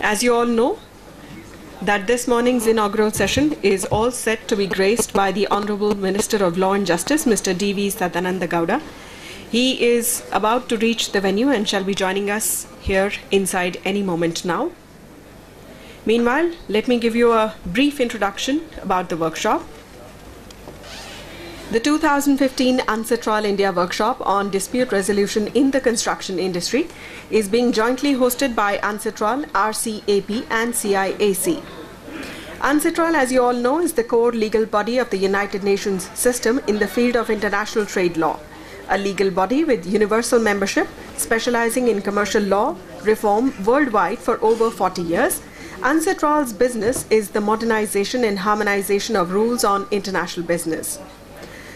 As you all know, that this morning's inaugural session is all set to be graced by the Honorable Minister of Law and Justice, Mr. D.V. Sadananda Gowda. He is about to reach the venue and shall be joining us here inside any moment now. Meanwhile, let me give you a brief introduction about the workshop. The 2015 UNCITRAL India Workshop on Dispute Resolution in the Construction Industry is being jointly hosted by UNCITRAL, RCAP and CIAC. UNCITRAL, as you all know, is the core legal body of the United Nations system in the field of international trade law, a legal body with universal membership specializing in commercial law reform worldwide for over 40 years. UNCITRAL's business is the modernization and harmonization of rules on international business.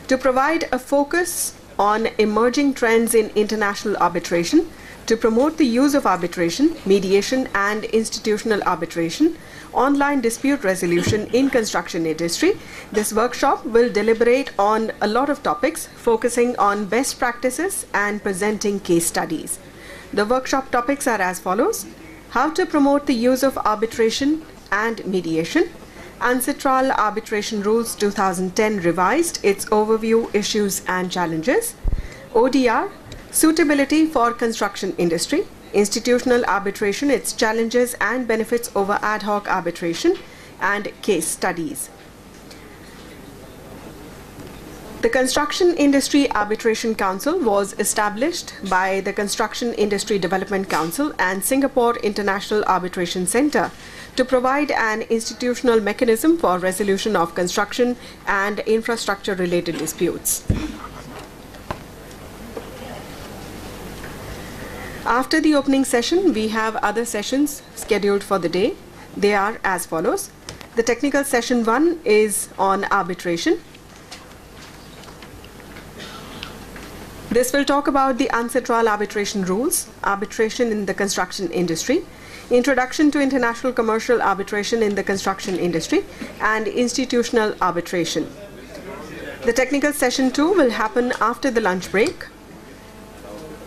To provide a focus on emerging trends in international arbitration, to promote the use of arbitration, mediation and institutional arbitration, online dispute resolution in construction industry, this workshop will deliberate on a lot of topics focusing on best practices and presenting case studies. The workshop topics are as follows: how to promote the use of arbitration and mediation, UNCITRAL Arbitration Rules 2010 revised, its overview, issues and challenges, ODR, suitability for construction industry, institutional arbitration, its challenges and benefits over ad hoc arbitration, and case studies. The Construction Industry Arbitration Council was established by the Construction Industry Development Council and Singapore International Arbitration Center to provide an institutional mechanism for resolution of construction and infrastructure-related disputes. After the opening session, we have other sessions scheduled for the day. They are as follows. The technical session 1 is on arbitration. This will talk about the UNCITRAL arbitration rules, arbitration in the construction industry, introduction to international commercial arbitration in the construction industry, and institutional arbitration. The technical session 2 will happen after the lunch break.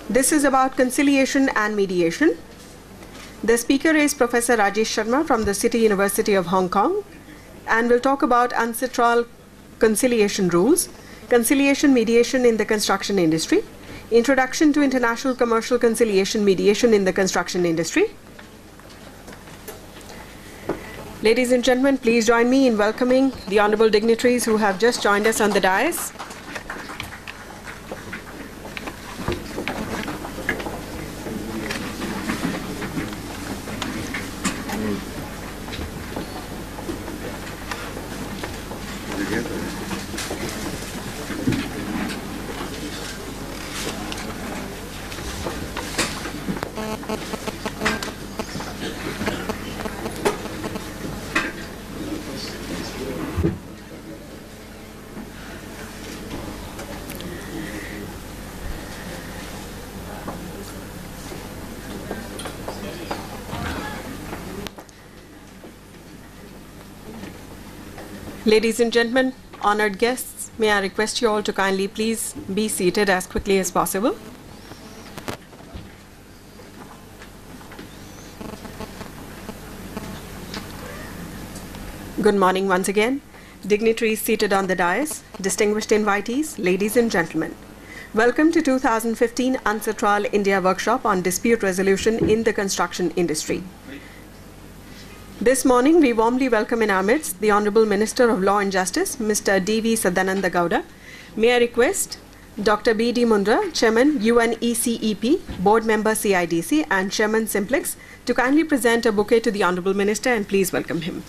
This is about conciliation and mediation. The speaker is Professor Rajesh Sharma from the City University of Hong Kong and will talk about UNCITRAL conciliation rules, conciliation mediation in the construction industry, introduction to international commercial conciliation mediation in the construction industry. Ladies and gentlemen, please join me in welcoming the honorable dignitaries who have just joined us on the dais. Ladies and gentlemen, honored guests, may I request you all to kindly please be seated as quickly as possible. Good morning once again. Dignitaries seated on the dais, distinguished invitees, ladies and gentlemen. Welcome to 2015 UNCITRAL India Workshop on Dispute Resolution in the Construction Industry. This morning, we warmly welcome in our midst the Honorable Minister of Law and Justice, Mr. D.V. Sadananda Gowda. May I request Dr. B.D. Mundra, Chairman, UNECEP, Board Member CIDC, and Chairman Simplex, to kindly present a bouquet to the Honorable Minister, and please welcome him.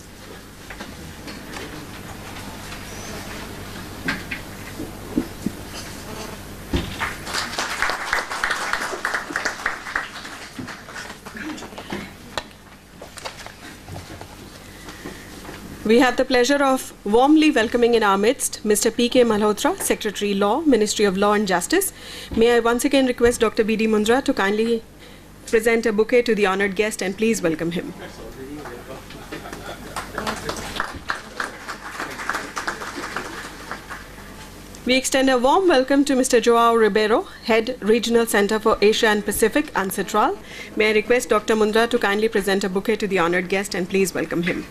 We have the pleasure of warmly welcoming in our midst Mr. P.K. Malhotra, Secretary Law, Ministry of Law and Justice. May I once again request Dr. B.D. Mundra to kindly present a bouquet to the honored guest, and please welcome him. We extend a warm welcome to Mr. Joao Ribeiro, Head Regional Center for Asia and Pacific, UNCITRAL. May I request Dr. Mundra to kindly present a bouquet to the honored guest and please welcome him.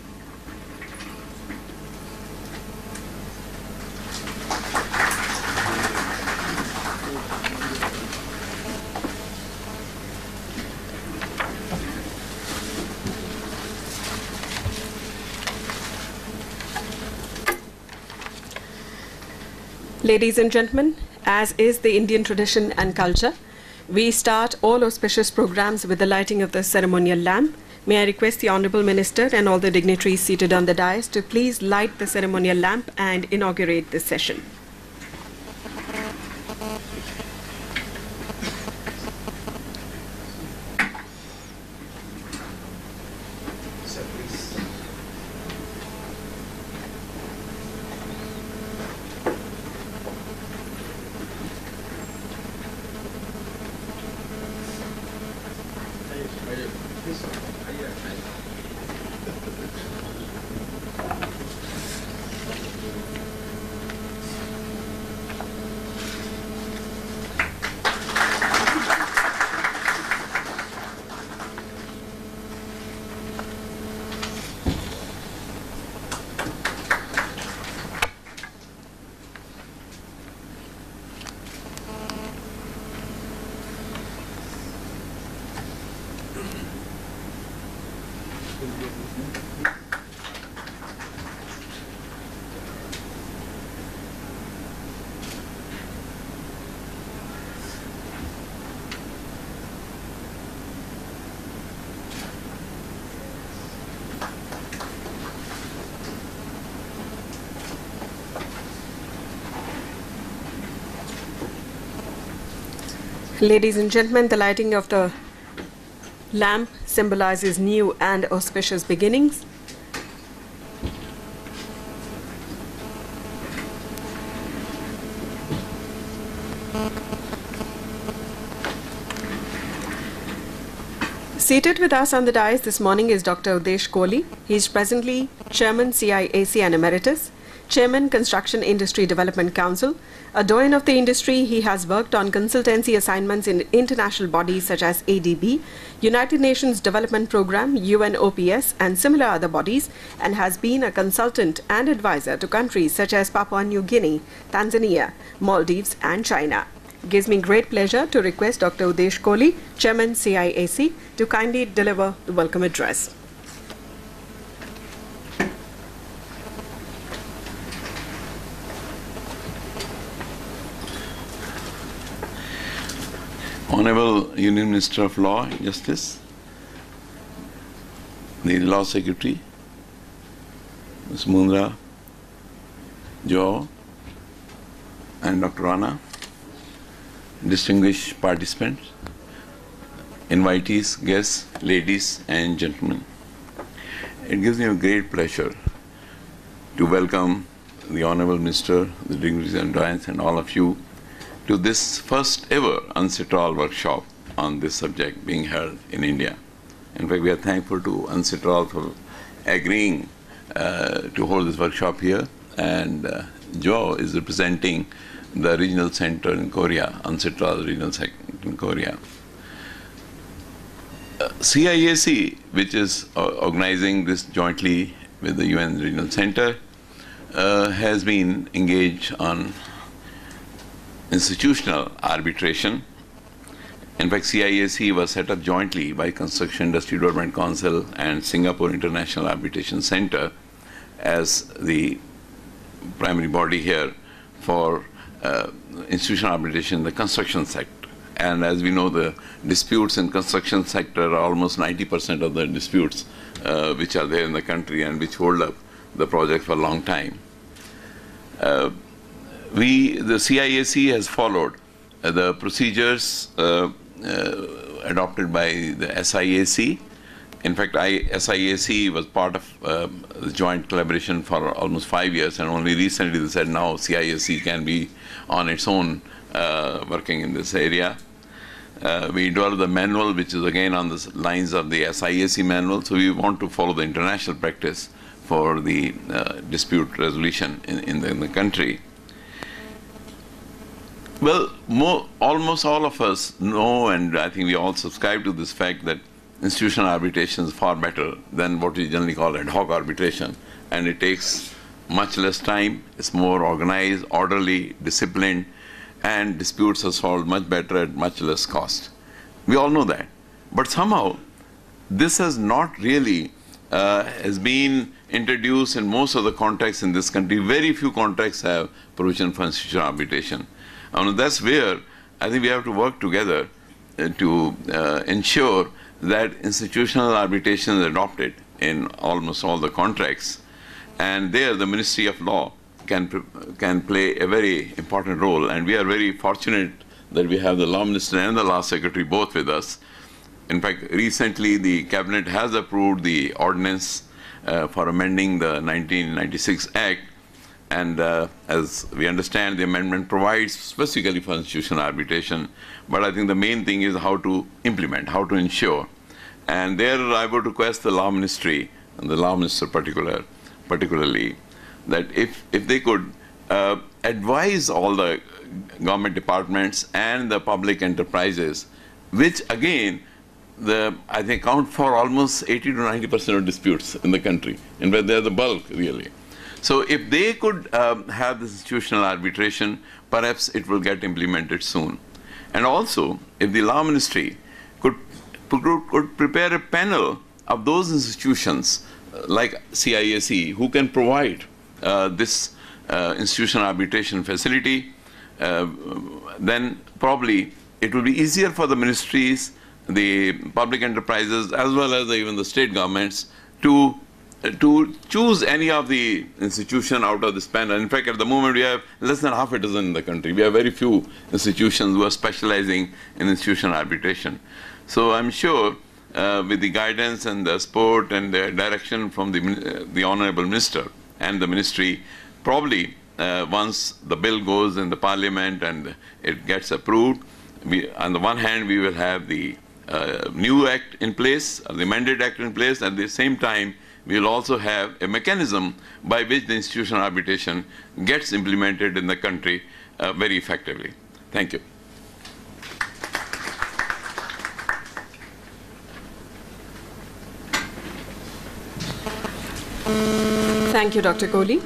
Ladies and gentlemen, as is the Indian tradition and culture, we start all auspicious programs with the lighting of the ceremonial lamp. May I request the Honorable Minister and all the dignitaries seated on the dais to please light the ceremonial lamp and inaugurate this session. Ladies and gentlemen, the lighting of the lamp symbolizes new and auspicious beginnings. Seated with us on the dais this morning is Dr. Udesh Kohli. He is presently Chairman CIAC and Emeritus, Chairman Construction Industry Development Council. A doyen of the industry, he has worked on consultancy assignments in international bodies such as ADB, United Nations Development Programme, UNOPS, and similar other bodies, and has been a consultant and advisor to countries such as Papua New Guinea, Tanzania, Maldives, and China. It gives me great pleasure to request Dr. Udesh Kohli, Chairman CIAC, to kindly deliver the welcome address. Honorable Union Minister of Law and Justice, the Law Secretary, Ms. Mundra, Joe, and Dr. Anna, distinguished participants, invitees, guests, ladies and gentlemen. It gives me a great pleasure to welcome the Honorable Minister, the dignitaries and doyens, and all of you to this first ever UNCITRAL workshop on this subject being held in India. In fact, we are thankful to UNCITRAL for agreeing to hold this workshop here, and Joe is representing the regional center in Korea, UNCITRAL regional center in Korea. CIAC, which is organizing this jointly with the UN Regional Center, has been engaged on institutional arbitration. In fact, CIAC was set up jointly by Construction Industry Development Council and Singapore International Arbitration Center as the primary body here for institutional arbitration in the construction sector. And as we know, the disputes in construction sector are almost 90% of the disputes which are there in the country and which hold up the project for a long time. The CIAC has followed the procedures adopted by the SIAC. In fact, SIAC was part of the joint collaboration for almost 5 years, and only recently they said now CIAC can be on its own working in this area. We developed the manual, which is again on the lines of the SIAC manual, so we want to follow the international practice for the dispute resolution in the country. Well, almost all of us know, and I think we all subscribe to this fact that institutional arbitration is far better than what we generally call ad hoc arbitration. And it takes much less time, it's more organized, orderly, disciplined, and disputes are solved much better at much less cost. We all know that. But somehow, this has not really has been introduced in most of the contracts in this country. Very few contracts have provision for institutional arbitration. And that's where I think we have to work together to ensure that institutional arbitration is adopted in almost all the contracts. And there, the Ministry of Law can play a very important role. And we are very fortunate that we have the Law Minister and the Law Secretary both with us. In fact, recently the Cabinet has approved the ordinance for amending the 1996 Act. And as we understand, the amendment provides specifically for institutional arbitration. But I think the main thing is how to implement, how to ensure. And there I would request the Law Ministry, and the Law Minister particularly, that if they could advise all the government departments and the public enterprises, which again, I think count for almost 80 to 90% of disputes in the country, and where they're the bulk really. So if they could have this institutional arbitration, perhaps it will get implemented soon. And also, if the Law Ministry could prepare a panel of those institutions like CIAC who can provide this institutional arbitration facility, then probably it will be easier for the ministries, the public enterprises, as well as even the state governments to choose any of the institution out of this panel. In fact, at the moment we have less than half a dozen in the country. We have very few institutions who are specializing in institutional arbitration. So I'm sure with the guidance and the support and the direction from the Honorable Minister and the Ministry, probably once the bill goes in the Parliament and it gets approved, on the one hand we will have the new act in place, the amended act in place. At the same time, we will also have a mechanism by which the institutional arbitration gets implemented in the country very effectively. Thank you. Thank you, Dr. Kohli.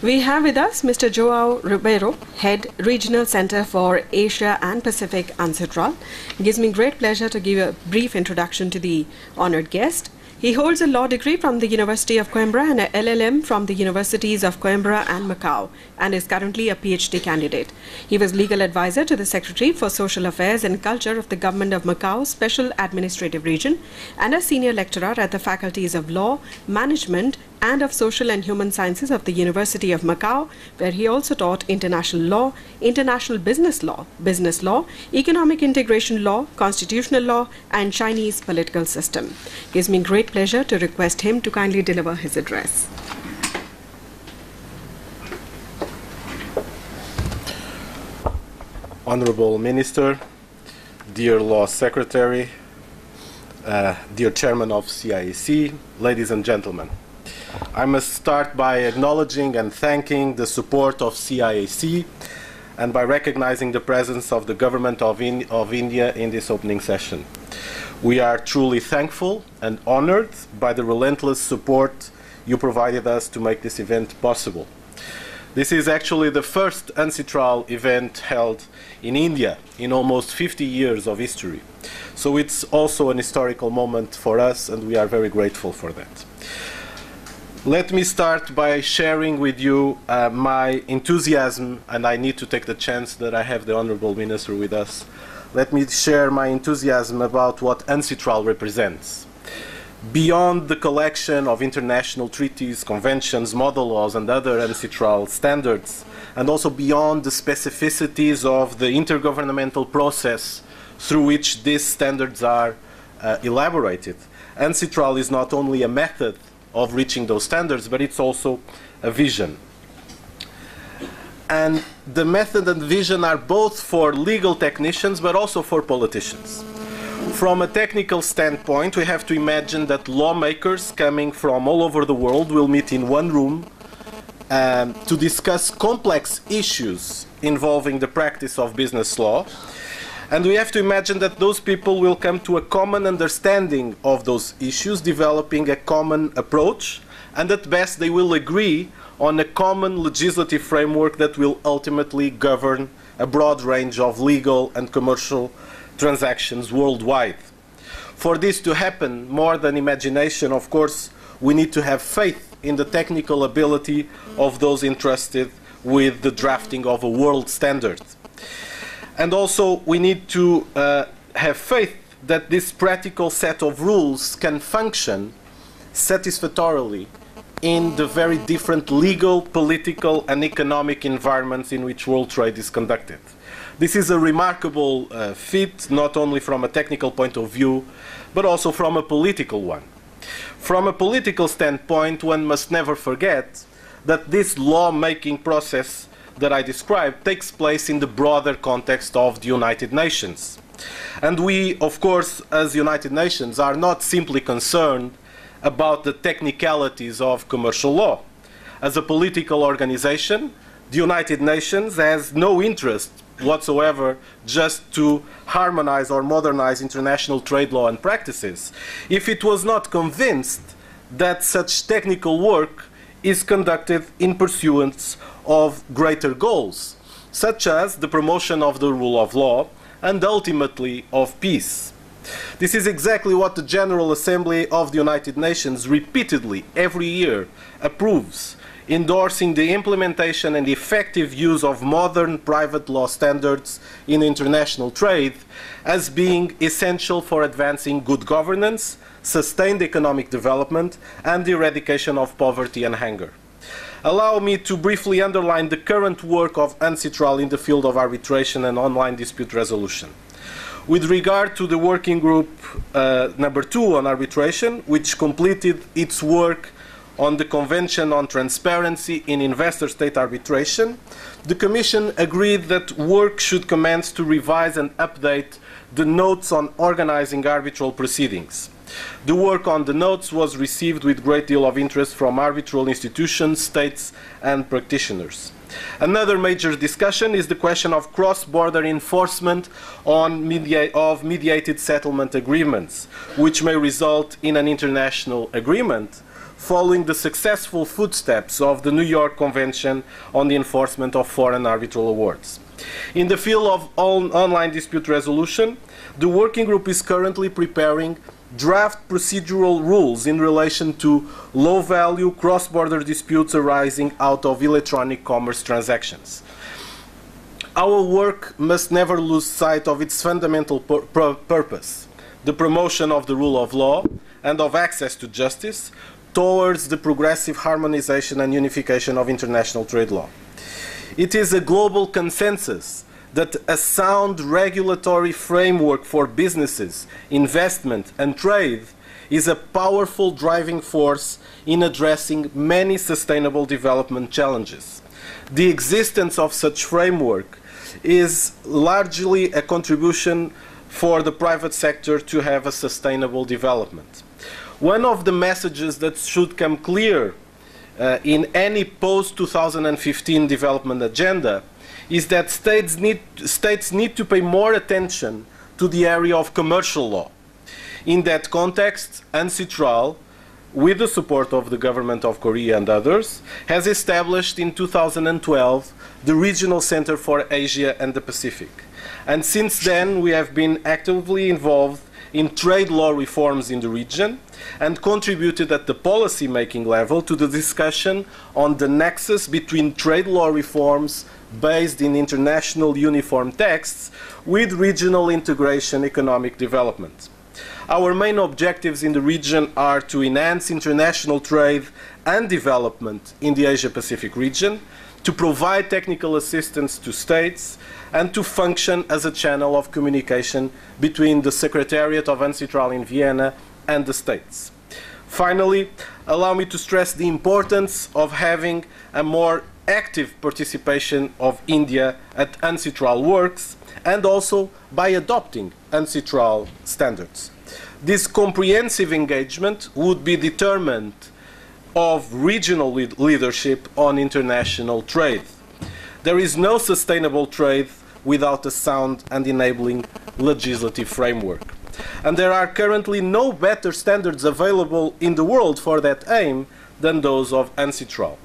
We have with us Mr. Joao Ribeiro, Head, Regional Center for Asia and Pacific, UNCITRAL. It gives me great pleasure to give a brief introduction to the honored guest. He holds a law degree from the University of Coimbra and a LLM from the Universities of Coimbra and Macau, and is currently a PhD candidate. He was legal advisor to the Secretary for Social Affairs and Culture of the Government of Macau Special Administrative Region, and a senior lecturer at the Faculties of Law, Management, and of Social and Human Sciences of the University of Macau, where he also taught international law, international business law, economic integration law, constitutional law, and Chinese political system. It gives me great pleasure to request him to kindly deliver his address. Honorable Minister, dear Law Secretary, dear Chairman of CIAC, ladies and gentlemen. I must start by acknowledging and thanking the support of CIAC and by recognizing the presence of the Government of India in this opening session. We are truly thankful and honored by the relentless support you provided us to make this event possible. This is actually the first UNCITRAL event held in India in almost 50 years of history. So it's also an historical moment for us, and we are very grateful for that. Let me start by sharing with you my enthusiasm, and I need to take the chance that I have the Honorable Minister with us. Let me share my enthusiasm about what UNCITRAL represents. Beyond the collection of international treaties, conventions, model laws, and other UNCITRAL standards, and also beyond the specificities of the intergovernmental process through which these standards are elaborated, UNCITRAL is not only a method of reaching those standards, but it's also a vision. And the method and vision are both for legal technicians, but also for politicians. From a technical standpoint, we have to imagine that lawmakers coming from all over the world will meet in one room to discuss complex issues involving the practice of business law. And we have to imagine that those people will come to a common understanding of those issues, developing a common approach, and at best they will agree on a common legislative framework that will ultimately govern a broad range of legal and commercial transactions worldwide. For this to happen, more than imagination, of course, we need to have faith in the technical ability of those entrusted with the drafting of a world standard. And also, we need to have faith that this practical set of rules can function satisfactorily in the very different legal, political, and economic environments in which world trade is conducted. This is a remarkable feat, not only from a technical point of view, but also from a political one. From a political standpoint, one must never forget that this law-making process that I described takes place in the broader context of the United Nations. And we, of course, as United Nations, are not simply concerned about the technicalities of commercial law. As a political organization, the United Nations has no interest whatsoever just to harmonize or modernize international trade law and practices if it was not convinced that such technical work is conducted in pursuance of greater goals, such as the promotion of the rule of law and ultimately of peace. This is exactly what the General Assembly of the United Nations repeatedly every year approves, endorsing the implementation and effective use of modern private law standards in international trade as being essential for advancing good governance, sustained economic development, and the eradication of poverty and hunger. Allow me to briefly underline the current work of UNCITRAL in the field of arbitration and online dispute resolution. With regard to the working group number 2 on arbitration, which completed its work on the Convention on Transparency in Investor-State Arbitration, the Commission agreed that work should commence to revise and update the notes on organizing arbitral proceedings. The work on the notes was received with a great deal of interest from arbitral institutions, states, and practitioners. Another major discussion is the question of cross-border enforcement of mediated settlement agreements, which may result in an international agreement following the successful footsteps of the New York Convention on the Enforcement of Foreign Arbitral Awards. In the field of online dispute resolution, the working group is currently preparing draft procedural rules in relation to low-value cross-border disputes arising out of electronic commerce transactions. Our work must never lose sight of its fundamental purpose, the promotion of the rule of law and of access to justice towards the progressive harmonization and unification of international trade law. It is a global consensus that a sound regulatory framework for businesses, investment, and trade is a powerful driving force in addressing many sustainable development challenges. The existence of such framework is largely a contribution for the private sector to have a sustainable development. One of the messages that should come clear in any post-2015 development agenda is that states need to pay more attention to the area of commercial law. In that context, UNCITRAL, with the support of the government of Korea and others, has established in 2012 the Regional Center for Asia and the Pacific. And since then, we have been actively involved in trade law reforms in the region and contributed at the policy-making level to the discussion on the nexus between trade law reforms based in international uniform texts with regional integration economic development. Our main objectives in the region are to enhance international trade and development in the Asia-Pacific region, to provide technical assistance to states, and to function as a channel of communication between the Secretariat of UNCITRAL in Vienna and the states. Finally, allow me to stress the importance of having a more active participation of India at UNCITRAL works and also by adopting UNCITRAL standards. This comprehensive engagement would be determined of regional leadership on international trade. There is no sustainable trade without a sound and enabling legislative framework. And there are currently no better standards available in the world for that aim than those of UNCITRAL.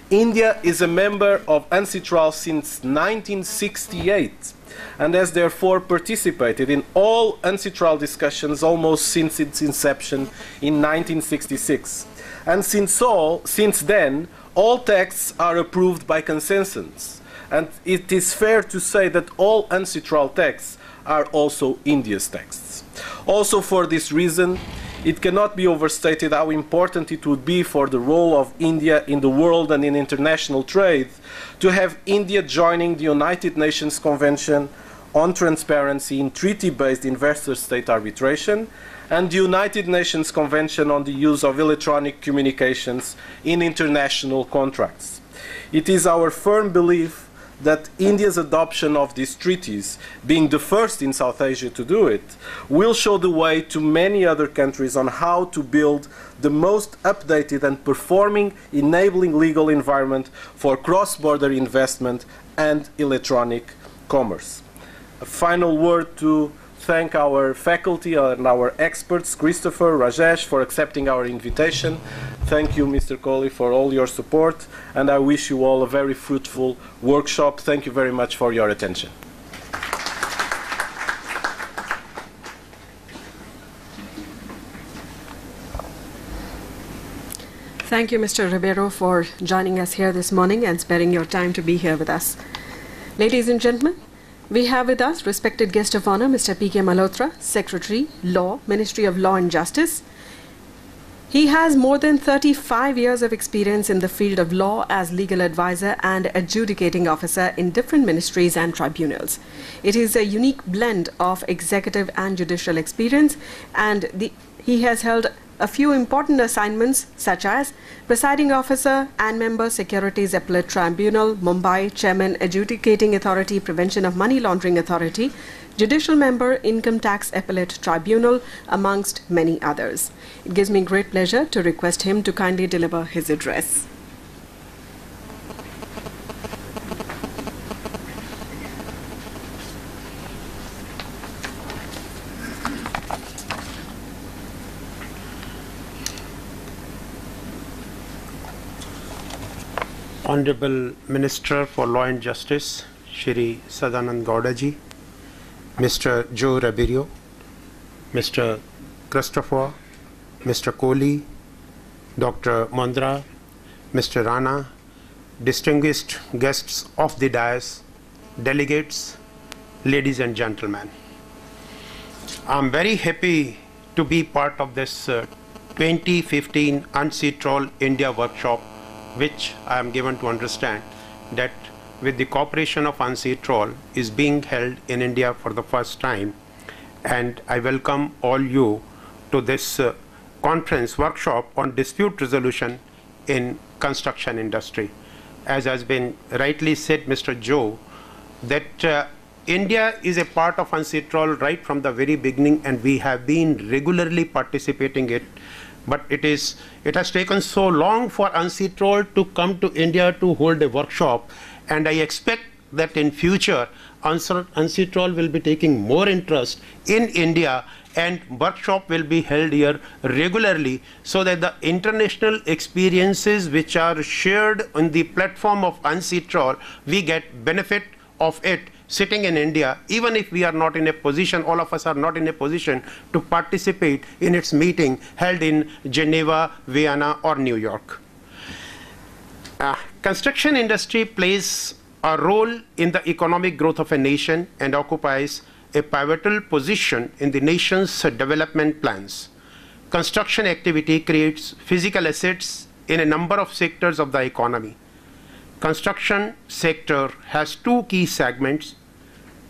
India is a member of UNCITRAL since 1968 and has therefore participated in all UNCITRAL discussions almost since its inception in 1966. And since then, all texts are approved by consensus. And it is fair to say that all UNCITRAL texts are also India's texts. Also for this reason, it cannot be overstated how important it would be for the role of India in the world and in international trade to have India joining the United Nations Convention on Transparency in Treaty-Based Investor-State Arbitration and the United Nations Convention on the Use of Electronic Communications in International Contracts. It is our firm belief that India's adoption of these treaties, being the first in South Asia to do it, will show the way to many other countries on how to build the most updated and performing enabling legal environment for cross-border investment and electronic commerce. A final word to thank our faculty and our experts, Christopher, Rajesh, for accepting our invitation. Thank you, Mr. Kohli, for all your support, and I wish you all a very fruitful workshop. Thank you very much for your attention. Thank you, Mr. Ribeiro, for joining us here this morning and sparing your time to be here with us. Ladies and gentlemen, we have with us respected guest of honor, Mr. P.K. Malhotra, Secretary, Law, Ministry of Law and Justice. He has more than 35 years of experience in the field of law as legal advisor and adjudicating officer in different ministries and tribunals. It is a unique blend of executive and judicial experience, and he has held a few important assignments such as Presiding Officer and Member Securities Appellate Tribunal, Mumbai, Chairman Adjudicating Authority, Prevention of Money Laundering Authority, Judicial Member, Income Tax Appellate Tribunal, amongst many others. It gives me great pleasure to request him to kindly deliver his address. Honorable Minister for Law and Justice, Shri Sadananda Gowda ji, Mr. Joe Ribeiro, Mr. Christopher, Mr. Kohli, Dr. Mondra, Mr. Rana, distinguished guests of the dais, delegates, ladies and gentlemen. I'm very happy to be part of this 2015 UNCITRAL India workshop, which I am given to understand that with the cooperation of UNCITRAL is being held in India for the first time. And I welcome all you to this conference workshop on dispute resolution in construction industry. As has been rightly said, Mr. Joe, that India is a part of UNCITRAL right from the very beginning, and we have been regularly participating in it. But it has taken so long for UNCITRAL to come to India to hold a workshop, and I expect that in future UNCITRAL will be taking more interest in India and workshop will be held here regularly, so that the international experiences which are shared on the platform of UNCITRAL, we get benefit of it sitting in India, even if we are not in a position, all of us are not in a position to participate in its meeting held in Geneva, Vienna or New York. Construction industry plays a role in the economic growth of a nation and occupies a pivotal position in the nation's development plans. Construction activity creates physical assets in a number of sectors of the economy. Construction sector has two key segments: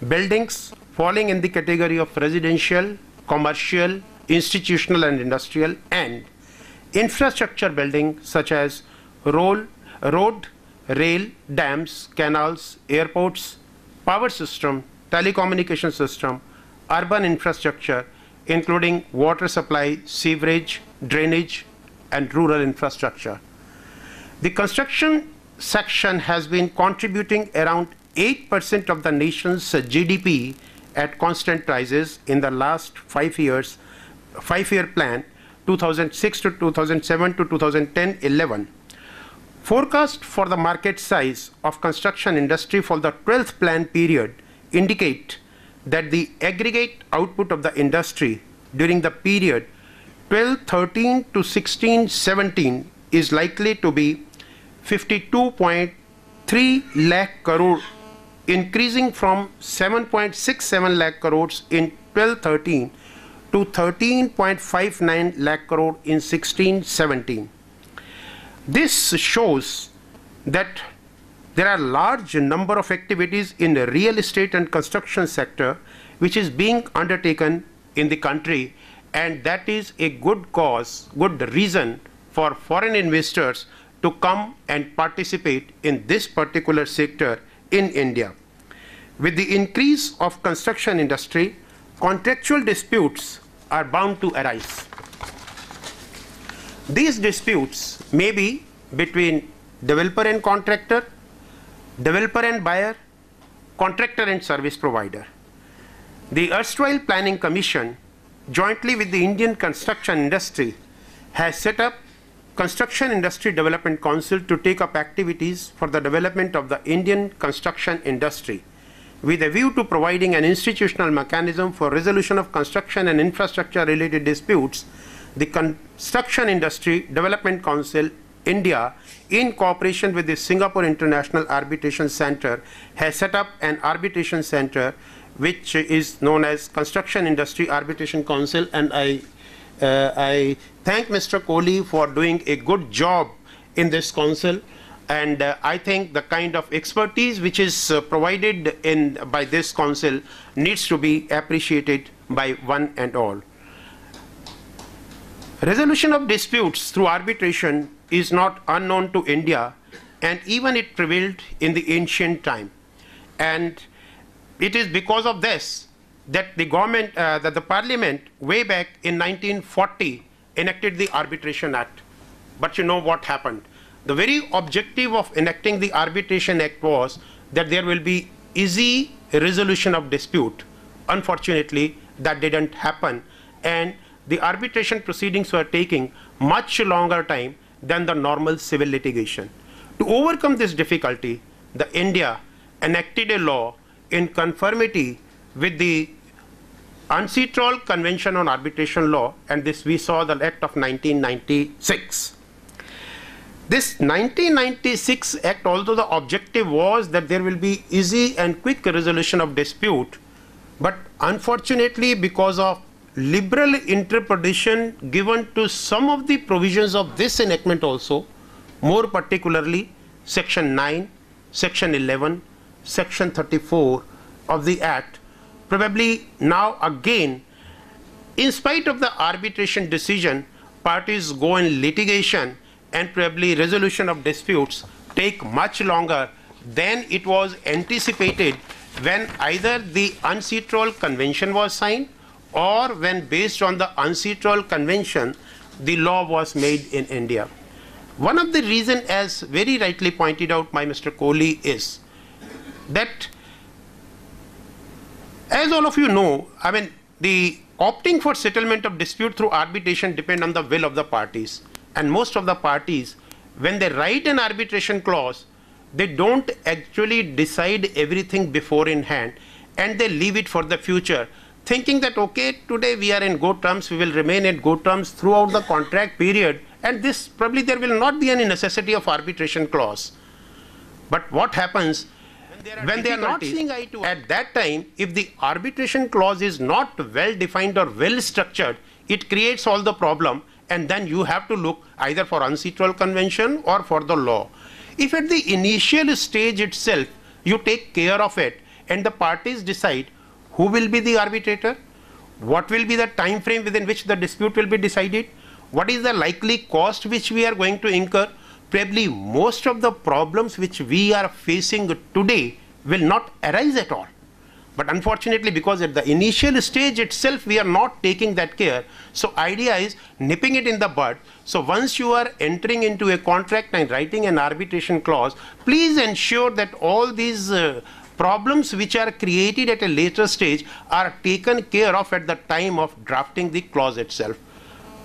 buildings falling in the category of residential, commercial, institutional and industrial, and infrastructure building such as road, rail, dams, canals, airports, power system, telecommunication system, urban infrastructure including water supply, sewerage, drainage, and rural infrastructure. The construction section has been contributing around 8% of the nation's GDP at constant prices in the last 5 years, 5-year plan, 2006 to 2007 to 2010-11. Forecast for the market size of construction industry for the 12th plan period indicate that the aggregate output of the industry during the period 12-13 to 16-17 is likely to be 52.3 lakh crore, increasing from 7.67 lakh crores in 12-13 to 13.59 lakh crore in 16-17. This shows that there are large number of activities in the real estate and construction sector which is being undertaken in the country, and that is a good cause, good reason for foreign investors to come and participate in this particular sector in India. With the increase of construction industry, contractual disputes are bound to arise. These disputes may be between developer and contractor, developer and buyer, contractor and service provider. The erstwhile Planning Commission, jointly with the Indian construction industry, has set up Construction Industry Development Council to take up activities for the development of the Indian construction industry, with a view to providing an institutional mechanism for resolution of construction and infrastructure related disputes. The Construction Industry Development Council India, in cooperation with the Singapore International Arbitration Center, has set up an arbitration center which is known as Construction Industry Arbitration Council, and I thank Mr. Kohli for doing a good job in this council, and I think the kind of expertise which is provided by this council needs to be appreciated by one and all. Resolution of disputes through arbitration is not unknown to India, and even it prevailed in the ancient time. And it is because of this that the government, that the parliament way back in 1940 enacted the Arbitration Act. But you know what happened? The very objective of enacting the Arbitration Act was that there will be easy resolution of dispute. Unfortunately, that didn't happen, and the arbitration proceedings were taking much longer time than the normal civil litigation. To overcome this difficulty, the India enacted a law in conformity with the UNCITRAL Convention on Arbitration Law, and this we saw the Act of 1996. This 1996 Act, although the objective was that there will be easy and quick resolution of dispute, but unfortunately because of liberal interpretation given to some of the provisions of this enactment also, more particularly Section 9, Section 11, Section 34 of the Act, probably now again, in spite of the arbitration decision, parties go in litigation, and probably resolution of disputes take much longer than it was anticipated when either the UNCITRAL Convention was signed, or when based on the UNCITRAL Convention the law was made in India. One of the reasons, as very rightly pointed out by Mr. Kohli, is that, as all of you know, I mean, the opting for settlement of dispute through arbitration depend on the will of the parties, and most of the parties, when they write an arbitration clause, they don't actually decide everything before in hand, and they leave it for the future, thinking that okay, today we are in good terms, we will remain in good terms throughout the contract period, and this probably there will not be any necessity of arbitration clause. But what happens when they are not seeing eye to eye? At that time, if the arbitration clause is not well defined or well structured, it creates all the problem, and then you have to look either for UNCITRAL Convention or for the law. If at the initial stage itself you take care of it and the parties decide who will be the arbitrator, what will be the time frame within which the dispute will be decided, what is the likely cost which we are going to incur, probably most of the problems which we are facing today will not arise at all. But unfortunately, because at the initial stage itself we are not taking that care, so idea is nipping it in the bud. So once you are entering into a contract and writing an arbitration clause, please ensure that all these problems which are created at a later stage are taken care of at the time of drafting the clause itself.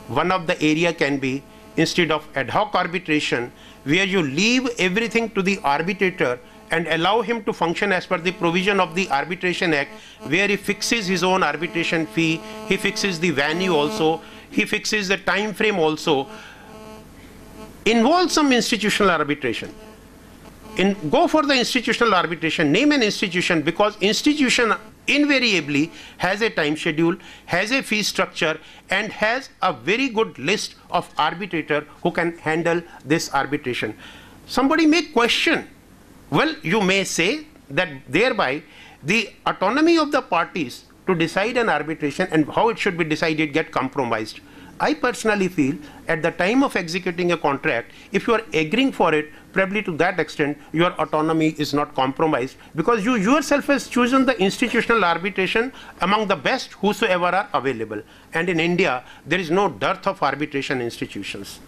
One of the area can be, instead of ad hoc arbitration, where you leave everything to the arbitrator and allow him to function as per the provision of the Arbitration Act, where he fixes his own arbitration fee, he fixes the venue also, he fixes the time frame also. Involve some institutional arbitration. Go for the institutional arbitration, name an institution, because institution invariably has a time schedule, has a fee structure, and has a very good list of arbitrator who can handle this arbitration. Somebody may question, well, you may say that thereby the autonomy of the parties to decide an arbitration and how it should be decided get compromised. I personally feel at the time of executing a contract, if you are agreeing for it, probably to that extent your autonomy is not compromised, because you yourself has chosen the institutional arbitration among the best whosoever are available. And in India, there is no dearth of arbitration institutions.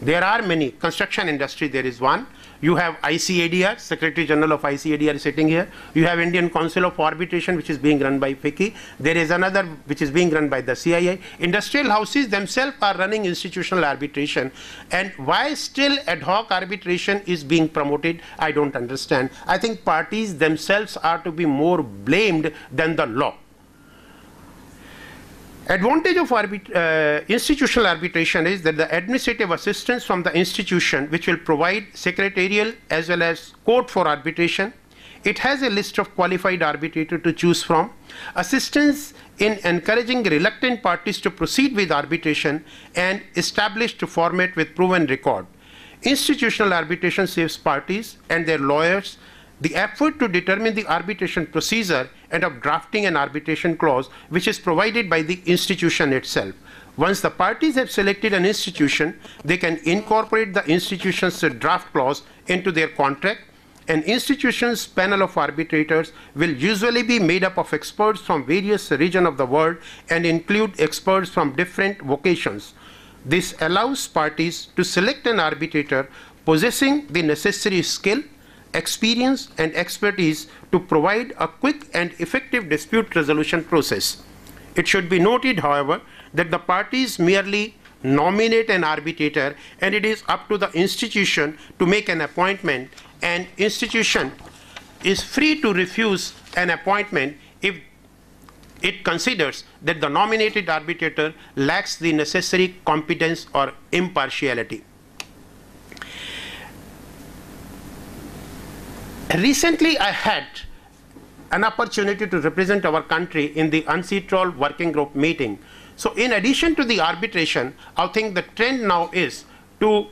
There are many. Construction industry, there is one. You have ICADR, Secretary General of ICADR is sitting here. You have Indian Council of Arbitration, which is being run by FICCI. There is another which is being run by the CII. Industrial houses themselves are running institutional arbitration. And why still ad hoc arbitration is being promoted, I don't understand. I think parties themselves are to be more blamed than the law. Advantage of institutional arbitration is that the administrative assistance from the institution, which will provide secretarial as well as court for arbitration. It has a list of qualified arbitrators to choose from. Assistance in encouraging reluctant parties to proceed with arbitration and established format with proven record. Institutional arbitration saves parties and their lawyers the effort to determine the arbitration procedure and of drafting an arbitration clause, which is provided by the institution itself. Once the parties have selected an institution, they can incorporate the institution's draft clause into their contract. An institution's panel of arbitrators will usually be made up of experts from various regions of the world and include experts from different vocations. This allows parties to select an arbitrator possessing the necessary skill, experience and expertise to provide a quick and effective dispute resolution process. It should be noted, however, that the parties merely nominate an arbitrator and it is up to the institution to make an appointment, and institution is free to refuse an appointment if it considers that the nominated arbitrator lacks the necessary competence or impartiality. Recently, I had an opportunity to represent our country in the UNCITRAL working group meeting. So in addition to the arbitration, I think the trend now is to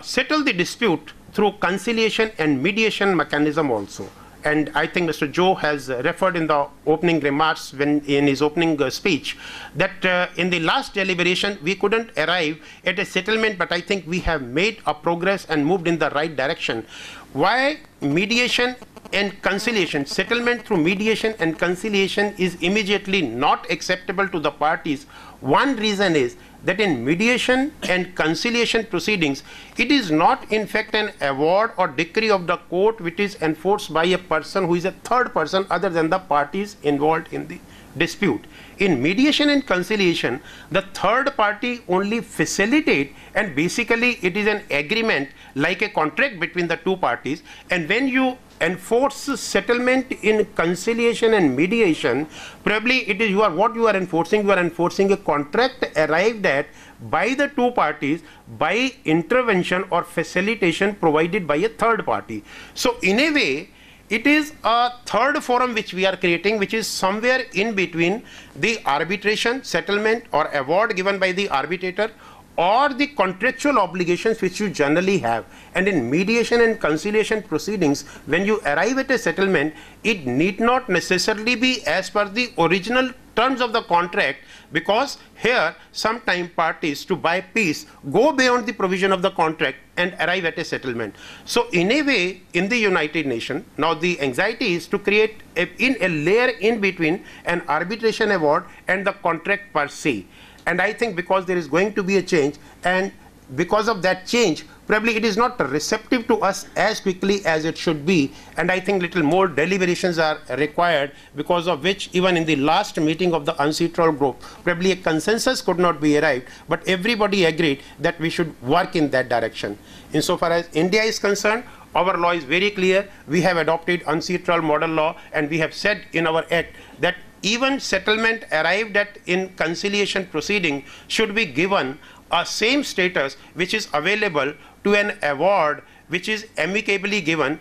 settle the dispute through conciliation and mediation mechanism also. And I think Mr. Joe has referred in the opening remarks in his opening speech that in the last deliberation we couldn't arrive at a settlement, but I think we have made a progress and moved in the right direction. Why mediation and conciliation, settlement through mediation and conciliation is immediately not acceptable to the parties? One reason is that in mediation and conciliation proceedings, it is not in fact an award or decree of the court which is enforced by a person who is a third person other than the parties involved in the dispute. In mediation and conciliation, the third party only facilitate, and basically it is an agreement like a contract between the two parties. And when you enforce settlement in conciliation and mediation, probably it is what you are enforcing. You are enforcing a contract arrived at by the two parties by intervention or facilitation provided by a third party. So in a way, it is a third forum which we are creating, which is somewhere in between the arbitration, settlement or award given by the arbitrator or the contractual obligations which you generally have. And in mediation and conciliation proceedings, when you arrive at a settlement, it need not necessarily be as per the original terms of the contract, because here sometimes parties to buy peace go beyond the provision of the contract and arrive at a settlement. So in a way, in the United Nations, now the anxiety is to create a layer in between an arbitration award and the contract per se. And I think because there is going to be a change, and because of that change, probably it is not receptive to us as quickly as it should be, and I think little more deliberations are required, because of which even in the last meeting of the UNCITRAL group, probably a consensus could not be arrived, but everybody agreed that we should work in that direction. Insofar as India is concerned, our law is very clear. We have adopted UNCITRAL model law, and we have said in our act that even settlement arrived at in conciliation proceeding should be given a same status which is available to an award which is amicably given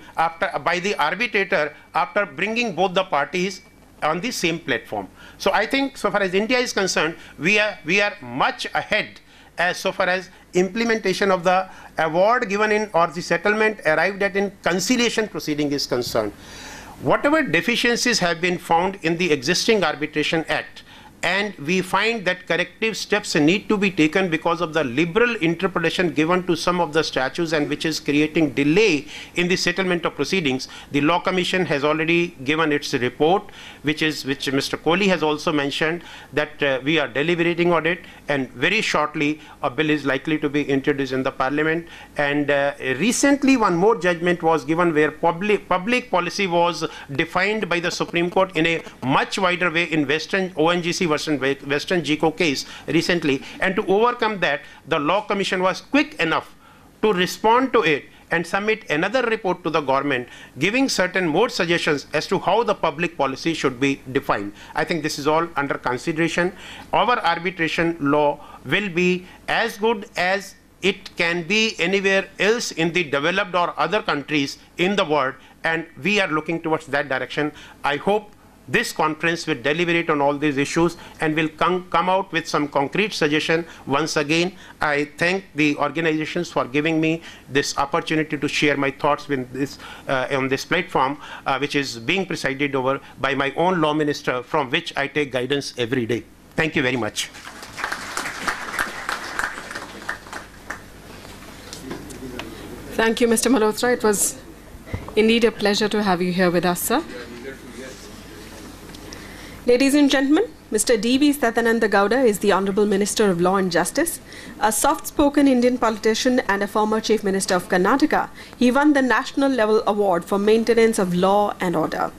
by the arbitrator after bringing both the parties on the same platform. So I think so far as India is concerned, we are much ahead as so far as implementation of the award given in or the settlement arrived at in conciliation proceeding is concerned. Whatever deficiencies have been found in the existing Arbitration Act, and we find that corrective steps need to be taken because of the liberal interpretation given to some of the statutes, and which is creating delay in the settlement of proceedings. The Law Commission has already given its report, which Mr. Kohli has also mentioned, that we are deliberating on it, and very shortly a bill is likely to be introduced in the Parliament. And recently one more judgment was given where public policy was defined by the Supreme Court in a much wider way in Western ONGC Western GECO case recently, and to overcome that, the Law Commission was quick enough to respond to it and submit another report to the government, giving certain more suggestions as to how the public policy should be defined. I think this is all under consideration. Our arbitration law will be as good as it can be anywhere else in the developed or other countries in the world, and we are looking towards that direction. I hope this conference will deliberate on all these issues and will come out with some concrete suggestion. Once again, I thank the organizations for giving me this opportunity to share my thoughts with this, on this platform, which is being presided over by my own law minister, from which I take guidance every day. Thank you very much. Thank you, Mr. Malhotra. It was indeed a pleasure to have you here with us, sir. Ladies and gentlemen, Mr. D.V. Sadananda Gowda is the Honorable Minister of Law and Justice. A soft-spoken Indian politician and a former Chief Minister of Karnataka, he won the National Level Award for Maintenance of Law and Order.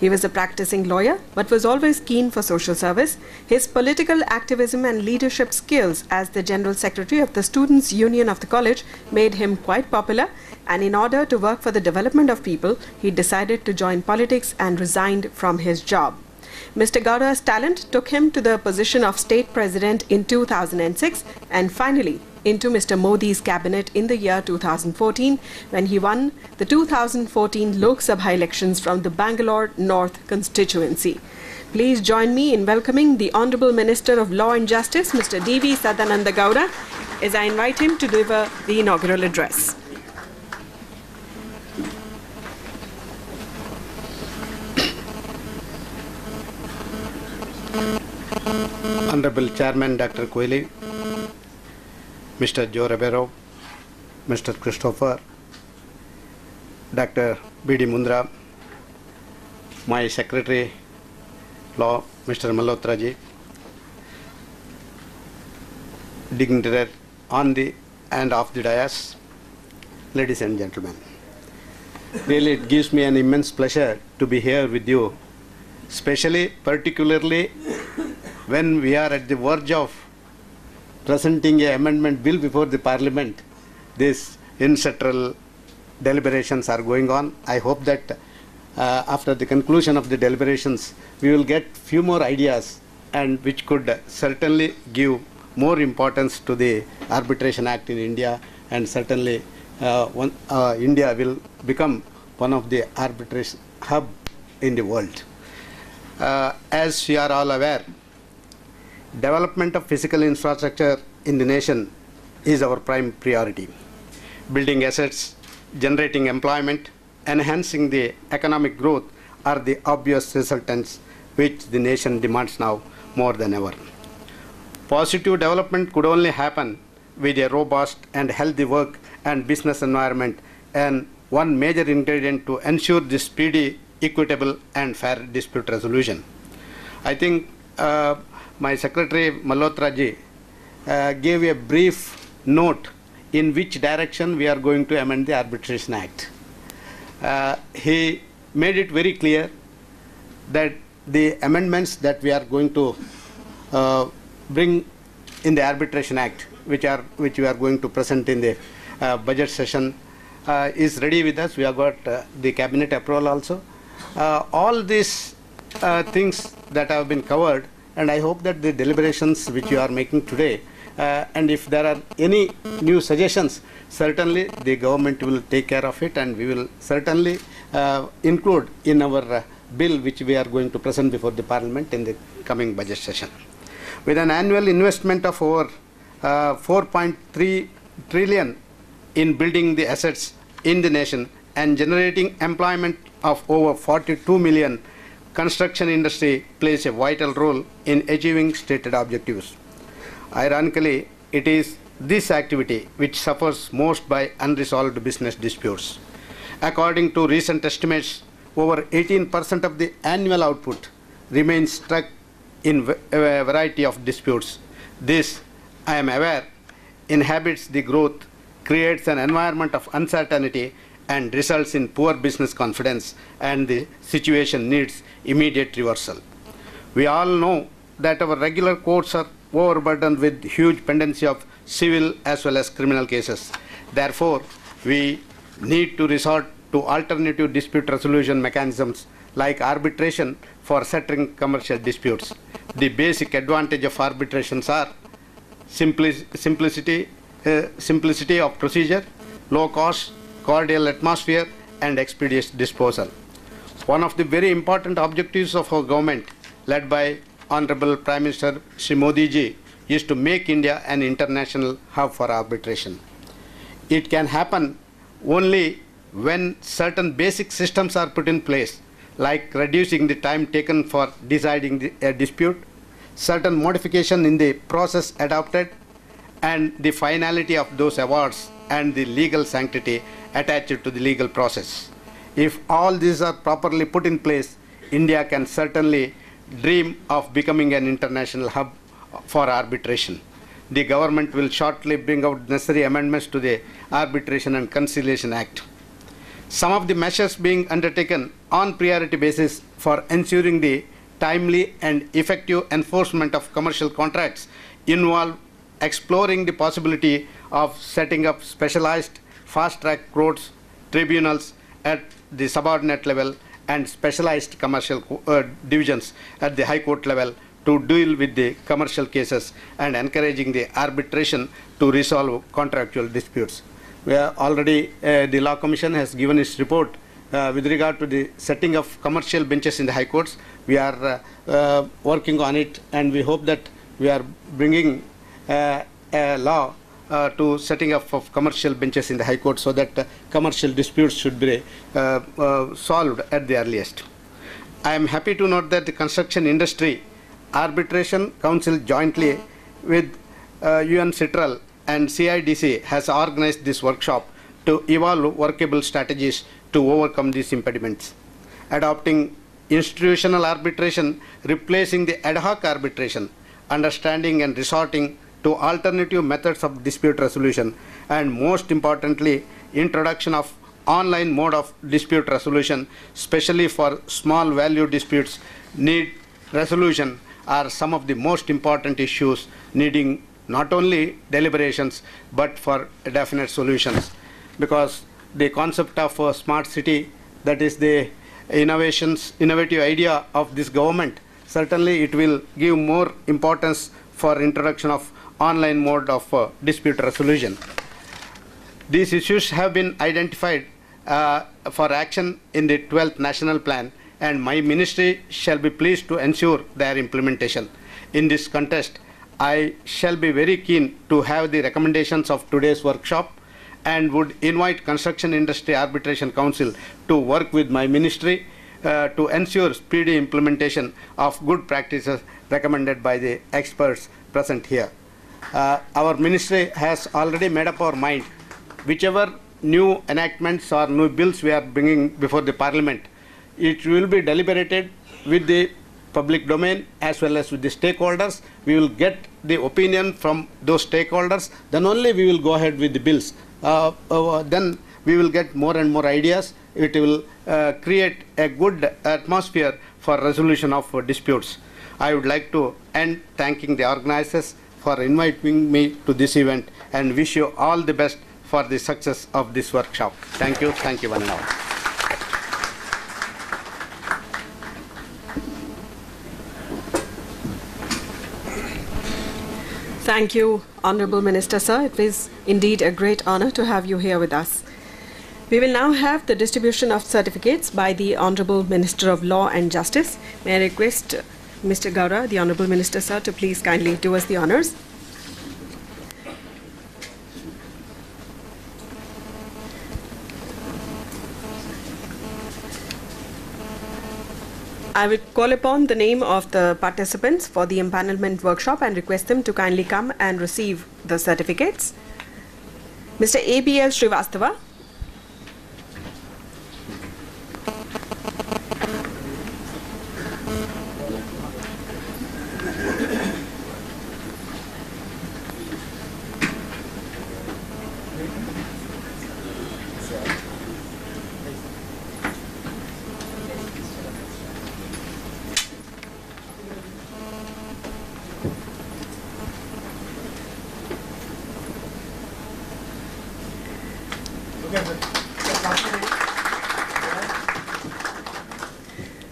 He was a practicing lawyer, but was always keen for social service. His political activism and leadership skills as the General Secretary of the Students' Union of the college made him quite popular, and in order to work for the development of people, he decided to join politics and resigned from his job. Mr. Gowda's talent took him to the position of State President in 2006 and finally into Mr. Modi's cabinet in the year 2014 when he won the 2014 Lok Sabha elections from the Bangalore North constituency. Please join me in welcoming the Honorable Minister of Law and Justice, Mr. D.V. Sadananda Gowda, as I invite him to deliver the inaugural address. Honorable Chairman Dr. Kohli, Mr. Joe Ribeiro, Mr. Christopher, Dr. B.D. Mundra, my Secretary Law, Mr. Malhotra ji, dignitaries on the and off the dais, ladies and gentlemen. Really, it gives me an immense pleasure to be here with you, particularly when we are at the verge of presenting an amendment bill before the Parliament. These UNCITRAL deliberations are going on. I hope that after the conclusion of the deliberations, we will get few more ideas, and which could certainly give more importance to the Arbitration Act in India, and certainly India will become one of the arbitration hub in the world. As we are all aware, development of physical infrastructure in the nation is our prime priority. Building assets, generating employment, enhancing the economic growth are the obvious resultants which the nation demands now more than ever. Positive development could only happen with a robust and healthy work and business environment, and one major ingredient to ensure the speedy, equitable and fair dispute resolution. I think my Secretary Malhotra ji gave a brief note in which direction we are going to amend the Arbitration Act. He made it very clear that the amendments that we are going to bring in the Arbitration Act, which we are going to present in the budget session, is ready with us. We have got the cabinet approval also. All these things that have been covered, and I hope that the deliberations which you are making today, and if there are any new suggestions, certainly the government will take care of it, and we will certainly include in our bill which we are going to present before the Parliament in the coming budget session. With an annual investment of over 4.3 trillion in building the assets in the nation and generating employment of over 42 million, construction industry plays a vital role in achieving stated objectives. Ironically, it is this activity which suffers most by unresolved business disputes. According to recent estimates, over 18% of the annual output remains stuck in a variety of disputes. This, I am aware, inhibits the growth, creates an environment of uncertainty, and results in poor business confidence, and the situation needs immediate reversal. We all know that our regular courts are overburdened with huge pendency of civil as well as criminal cases. Therefore, we need to resort to alternative dispute resolution mechanisms like arbitration for settling commercial disputes. The basic advantage of arbitrations are simplicity of procedure, low cost, cordial atmosphere, and expeditious disposal. One of the very important objectives of our government, led by Honorable Prime Minister Shri Modi ji, is to make India an international hub for arbitration. It can happen only when certain basic systems are put in place, like reducing the time taken for deciding a dispute, certain modification in the process adopted, and the finality of those awards and the legal sanctity attached to the legal process. If all these are properly put in place, India can certainly dream of becoming an international hub for arbitration. The government will shortly bring out necessary amendments to the Arbitration and Conciliation Act. Some of the measures being undertaken on priority basis for ensuring the timely and effective enforcement of commercial contracts involve exploring the possibility of setting up specialized fast-track courts, tribunals at the subordinate level, and specialized commercial divisions at the High Court level to deal with the commercial cases, and encouraging the arbitration to resolve contractual disputes. We are already, the Law Commission has given its report with regard to the setting of commercial benches in the High Courts. We are working on it, and we hope that we are bringing a law to setting up of commercial benches in the High Court, so that commercial disputes should be solved at the earliest. I am happy to note that the Construction Industry Arbitration Council, jointly with UNCITRAL and CIDC, has organized this workshop to evolve workable strategies to overcome these impediments. Adopting institutional arbitration, replacing the ad hoc arbitration, understanding and resorting to alternative methods of dispute resolution, and most importantly, introduction of online mode of dispute resolution, especially for small value disputes need resolution, are some of the most important issues needing not only deliberations but for definite solutions. Because the concept of a smart city, that is the innovative idea of this government, certainly it will give more importance for introduction of online mode of dispute resolution. These issues have been identified for action in the 12th National Plan, and my ministry shall be pleased to ensure their implementation. In this context, I shall be very keen to have the recommendations of today's workshop, and would invite Construction Industry Arbitration Council to work with my ministry to ensure speedy implementation of good practices recommended by the experts present here. Our ministry has already made up our mind. Whichever new enactments or new bills we are bringing before the Parliament, it will be deliberated with the public domain as well as with the stakeholders. We will get the opinion from those stakeholders. Then only we will go ahead with the bills. Then we will get more and more ideas. It will create a good atmosphere for resolution of disputes. I would like to end thanking the organizers for inviting me to this event and wish you all the best for the success of this workshop. Thank you. Thank you one and all. Thank you, Honorable Minister, sir. It was indeed a great honor to have you here with us. We will now have the distribution of certificates by the Honorable Minister of Law and Justice. May I request Mr. Gowda, the Honorable Minister, sir, to please kindly do us the honors. I will call upon the name of the participants for the empanelment workshop and request them to kindly come and receive the certificates. Mr. A.B.L. Srivastava.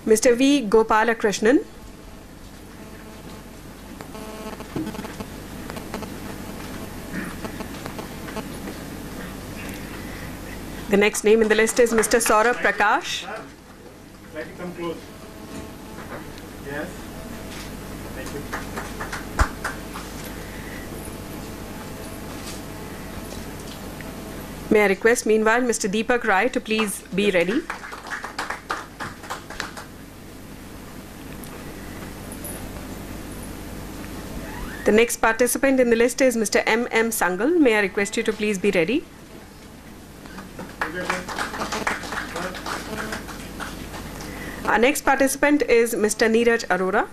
Mr. V. Gopalakrishnan. The next name in the list is Mr. Saurabh Prakash. Like to come close. Yes. Thank you. May I request meanwhile Mr. Deepak Rai to please be ready. The next participant in the list is Mr. M.M. Sangal. May I request you to please be ready. Our next participant is Mr. Neeraj Arora.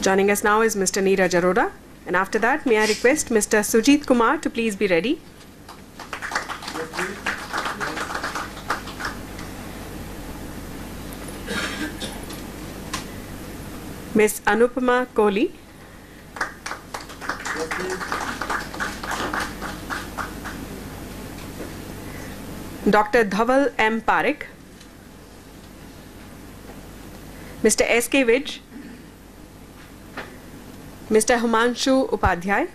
Joining us now is Mr. Neeraj Arora. And after that, may I request Mr. Sujit Kumar to please be ready. Ms. Anupama Kohli. Dr. Dhaval M. Parekh. Mr. S.K. Vij. Mr. Himanshu Upadhyay.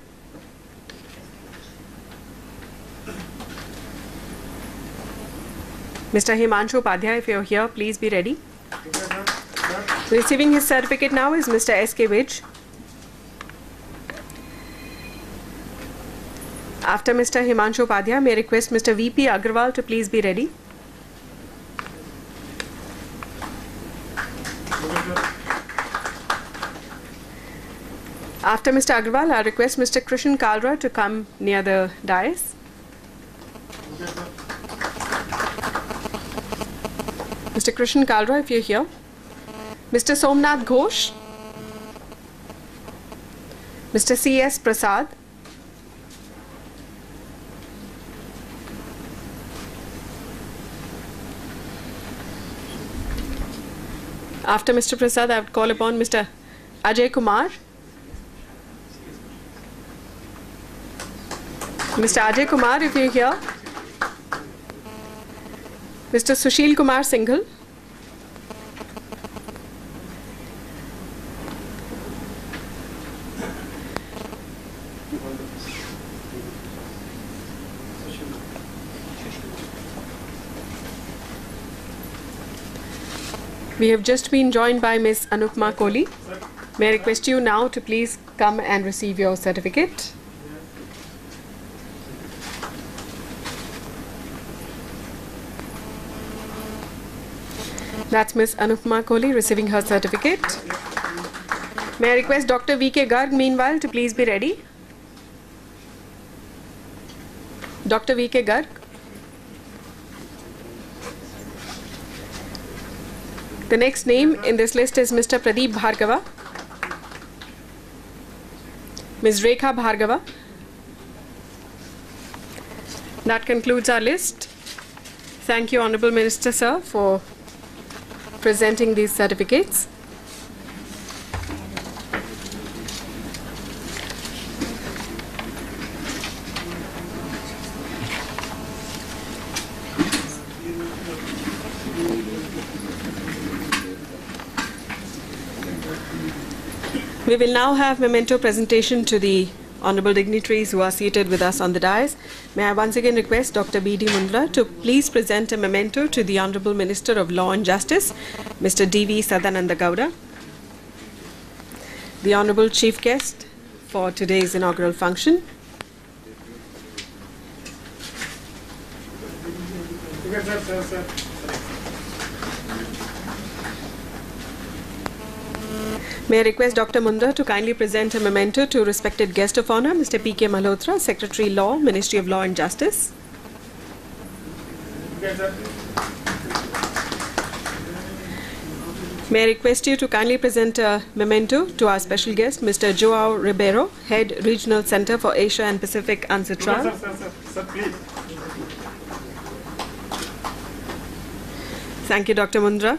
Mr. Himanshu Upadhyay, if you're here, please be ready. Receiving his certificate now is Mr. S.K. Vij. After Mr. Himanshu Upadhyay, may I request Mr. V.P. Agrawal to please be ready. After Mr. Agrawal, I request Mr. Krishan Kalra to come near the dais. Mr. Krishan Kalra, if you're here. Mr. Somnath Ghosh. Mr. C.S. Prasad. After Mr. Prasad, I would call upon Mr. Ajay Kumar. Mr. Ajay Kumar, if you're here. Mr. Sushil Kumar Singhal. We have just been joined by Ms. Anupama Kohli. May I request you now to please come and receive your certificate. That's Ms. Anupma Kohli receiving her certificate. May I request Dr. V.K. Garg meanwhile to please be ready. Dr. V.K. Garg. The next name in this list is Mr. Pradeep Bhargava, Ms. Rekha Bhargava. That concludes our list. Thank you, Honorable Minister, sir, for presenting these certificates. We will now have memento presentation to the honorable dignitaries who are seated with us on the dais. May I once again request Dr. B.D. Mundra to please present a memento to the Honorable Minister of Law and Justice, Mr. D.V. Sadananda Gowda, the honorable chief guest for today's inaugural function. May I request Dr. Mundra to kindly present a memento to respected guest of honor, Mr. P.K. Malhotra, Secretary Law, Ministry of Law and Justice. May I request you to kindly present a memento to our special guest, Mr. Joao Ribeiro, Head Regional Center for Asia and Pacific UNCITRAL. Sir, please. Thank you, Dr. Mundra.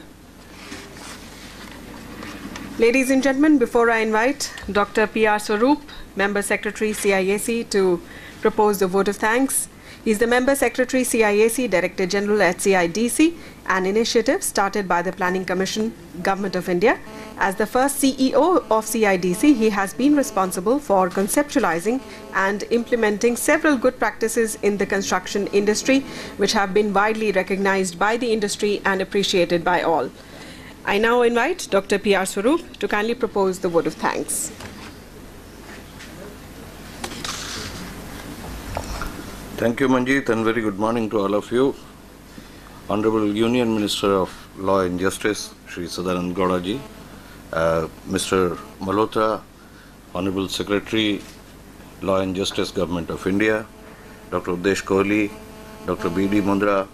Ladies and gentlemen, before I invite Dr. P.R. Swaroop, Member Secretary CIAC, to propose the vote of thanks. He is the Member Secretary CIAC, Director General at CIDC, an initiative started by the Planning Commission, Government of India. As the first CEO of CIDC, he has been responsible for conceptualizing and implementing several good practices in the construction industry, which have been widely recognized by the industry and appreciated by all. I now invite Dr. P.R. Swaroop to kindly propose the vote of thanks. Thank you, Manjeet, and very good morning to all of you. Honorable Union Minister of Law and Justice, Shri Sadananda Gowda ji, Mr. Malhotra, Honorable Secretary, Law and Justice, Government of India, Dr. Udesh Kohli, Dr. B.D. Mundra,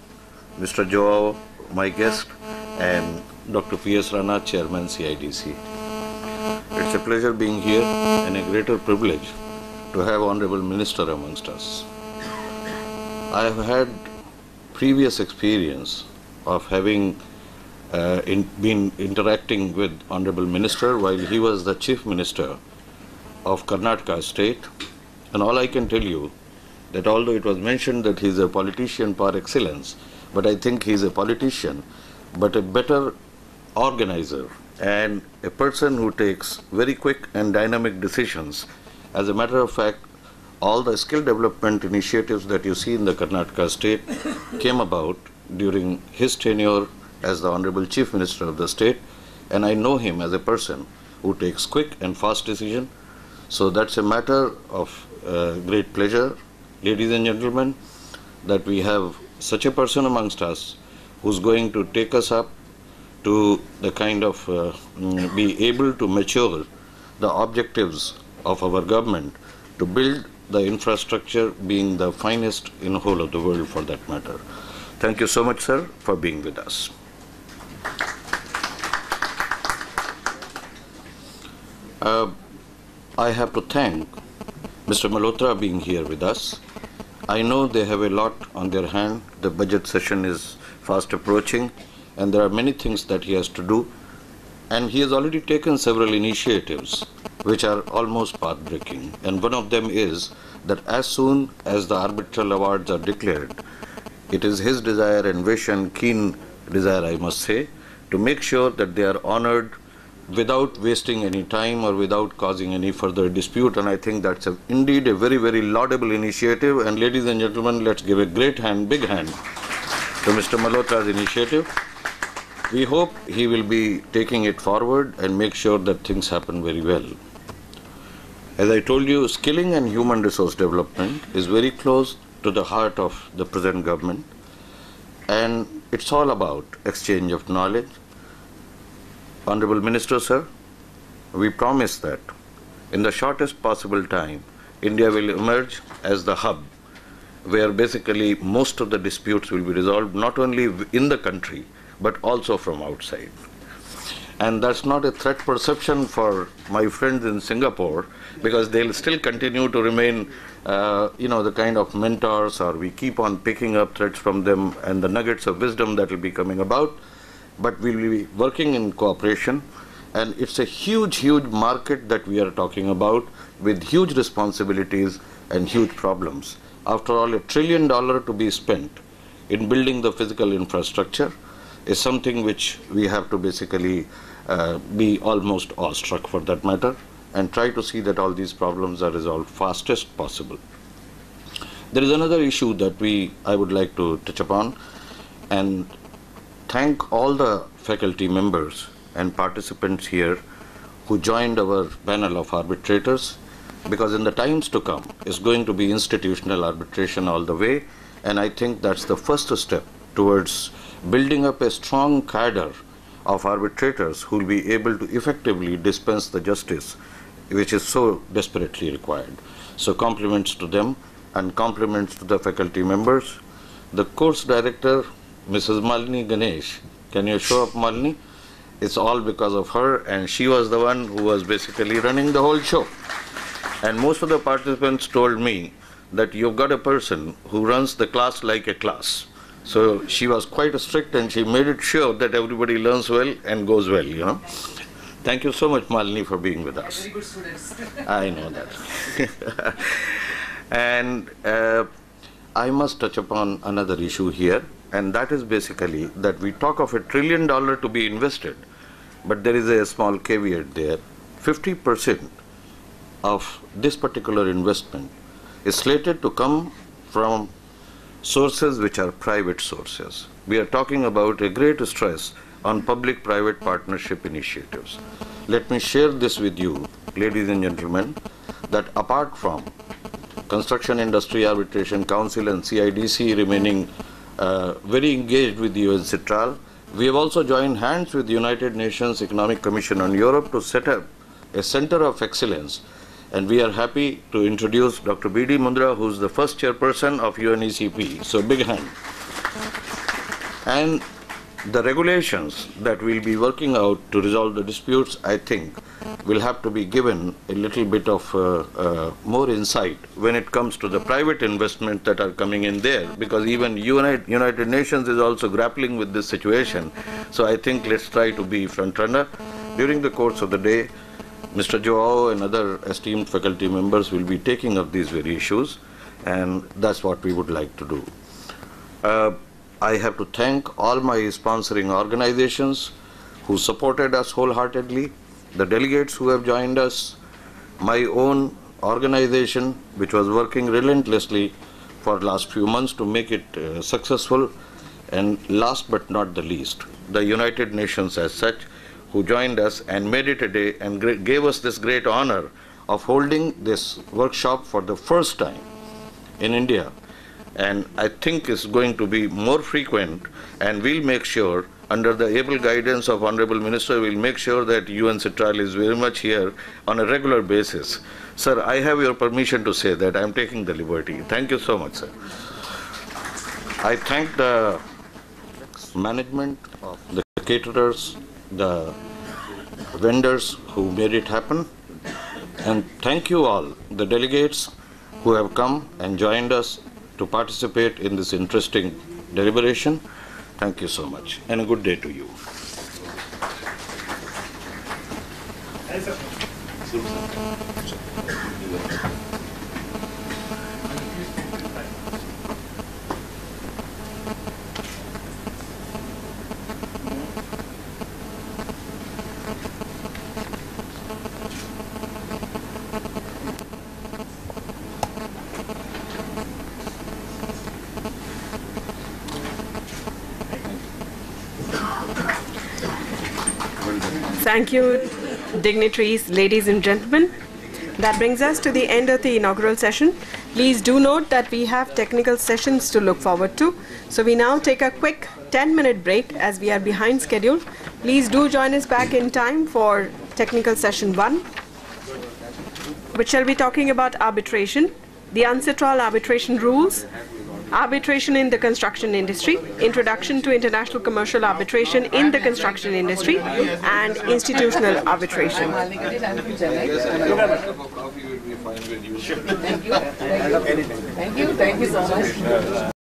Mr. Joao, my guest, and Dr. P.S. Rana, Chairman CIDC. It's a pleasure being here and a greater privilege to have Honorable Minister amongst us. I have had previous experience of having been interacting with Honorable Minister while he was the Chief Minister of Karnataka State, and all I can tell you that although it was mentioned that he is a politician par excellence, but I think he is a politician but a better organizer and a person who takes very quick and dynamic decisions. As a matter of fact, all the skill development initiatives that you see in the Karnataka state came about during his tenure as the Honorable Chief Minister of the state, and I know him as a person who takes quick and fast decision. So that's a matter of great pleasure, ladies and gentlemen, that we have such a person amongst us who's going to take us up to the kind of be able to mature the objectives of our government to build the infrastructure being the finest in the whole of the world for that matter. Thank you so much, sir, for being with us. I have to thank Mr. Malhotra being here with us. I know they have a lot on their hand. The budget session is fast approaching, and there are many things that he has to do. And he has already taken several initiatives which are almost path-breaking. And one of them is that as soon as the arbitral awards are declared, it is his desire and wish and keen desire, I must say, to make sure that they are honored without wasting any time or without causing any further dispute. And I think that's indeed a very, very laudable initiative. And ladies and gentlemen, let's give a great hand, big hand, to Mr. Malhotra's initiative. We hope he will be taking it forward and make sure that things happen very well. As I told you, skilling and human resource development is very close to the heart of the present government, and it's all about exchange of knowledge. Honorable Minister, sir, we promise that in the shortest possible time, India will emerge as the hub where basically most of the disputes will be resolved not only in the country but also from outside. And that's not a threat perception for my friends in Singapore, because they'll still continue to remain the kind of mentors, or we keep on picking up threats from them and the nuggets of wisdom that will be coming about. But we'll be working in cooperation, and it's a huge market that we are talking about, with huge responsibilities and huge problems. After all, $1 trillion to be spent in building the physical infrastructure is something which we have to basically be almost awestruck, for that matter, and try to see that all these problems are resolved fastest possible. There is another issue that I would like to touch upon, and thank all the faculty members and participants here who joined our panel of arbitrators, because in the times to come is going to be institutional arbitration all the way, and I think that's the first step towards building up a strong cadre of arbitrators who will be able to effectively dispense the justice which is so desperately required. So compliments to them and compliments to the faculty members. The course director, Mrs. Malini Ganesh, can you show up, Malini? It's all because of her, and she was the one who was basically running the whole show. And most of the participants told me that you've got a person who runs the class like a class. So she was quite strict, and she made it sure that everybody learns well and goes well, Thank you so much, Malini, for being with us. Very good students. I know that. And I must touch upon another issue here, and that is basically that we talk of $1 trillion to be invested, but there is a small caveat there. 50% of this particular investment is slated to come from sources which are private sources. We are talking about a great stress on public-private partnership initiatives. Let me share this with you, ladies and gentlemen, that apart from Construction Industry Arbitration Council and CIDC remaining very engaged with the UNCITRAL, we have also joined hands with the United Nations Economic Commission on Europe to set up a center of excellence. And we are happy to introduce Dr. B.D. Mundra, who is the first chairperson of UNECP. So big hand. And the regulations that we'll be working out to resolve the disputes, I think, will have to be given a little bit of more insight when it comes to the private investment that are coming in there, because even United Nations is also grappling with this situation. So I think let's try to be front runner. During the course of the day, Mr. Joao and other esteemed faculty members will be taking up these very issues, and that's what we would like to do. I have to thank all my sponsoring organizations who supported us wholeheartedly, the delegates who have joined us, my own organization which was working relentlessly for the last few months to make it successful, and last but not the least, the United Nations as such, who joined us and made it a day and gave us this great honor of holding this workshop for the first time in India. And I think it's going to be more frequent, and we'll make sure, under the able guidance of Honorable Minister, we'll make sure that UNCITRAL is very much here on a regular basis. Sir, I have your permission to say that I'm taking the liberty. Thank you so much, sir. I thank the management, the caterers, the vendors who made it happen, and thank you all, the delegates who have come and joined us to participate in this interesting deliberation. Thank you so much, and a good day to you. Thank you, dignitaries, ladies and gentlemen. That brings us to the end of the inaugural session. Please do note that we have technical sessions to look forward to. So we now take a quick 10-minute break as we are behind schedule. Please do join us back in time for technical session 1, which shall be talking about arbitration, the UNCITRAL arbitration rules, arbitration in the construction industry, introduction to international commercial arbitration in the construction industry, and institutional arbitration. Thank you so much.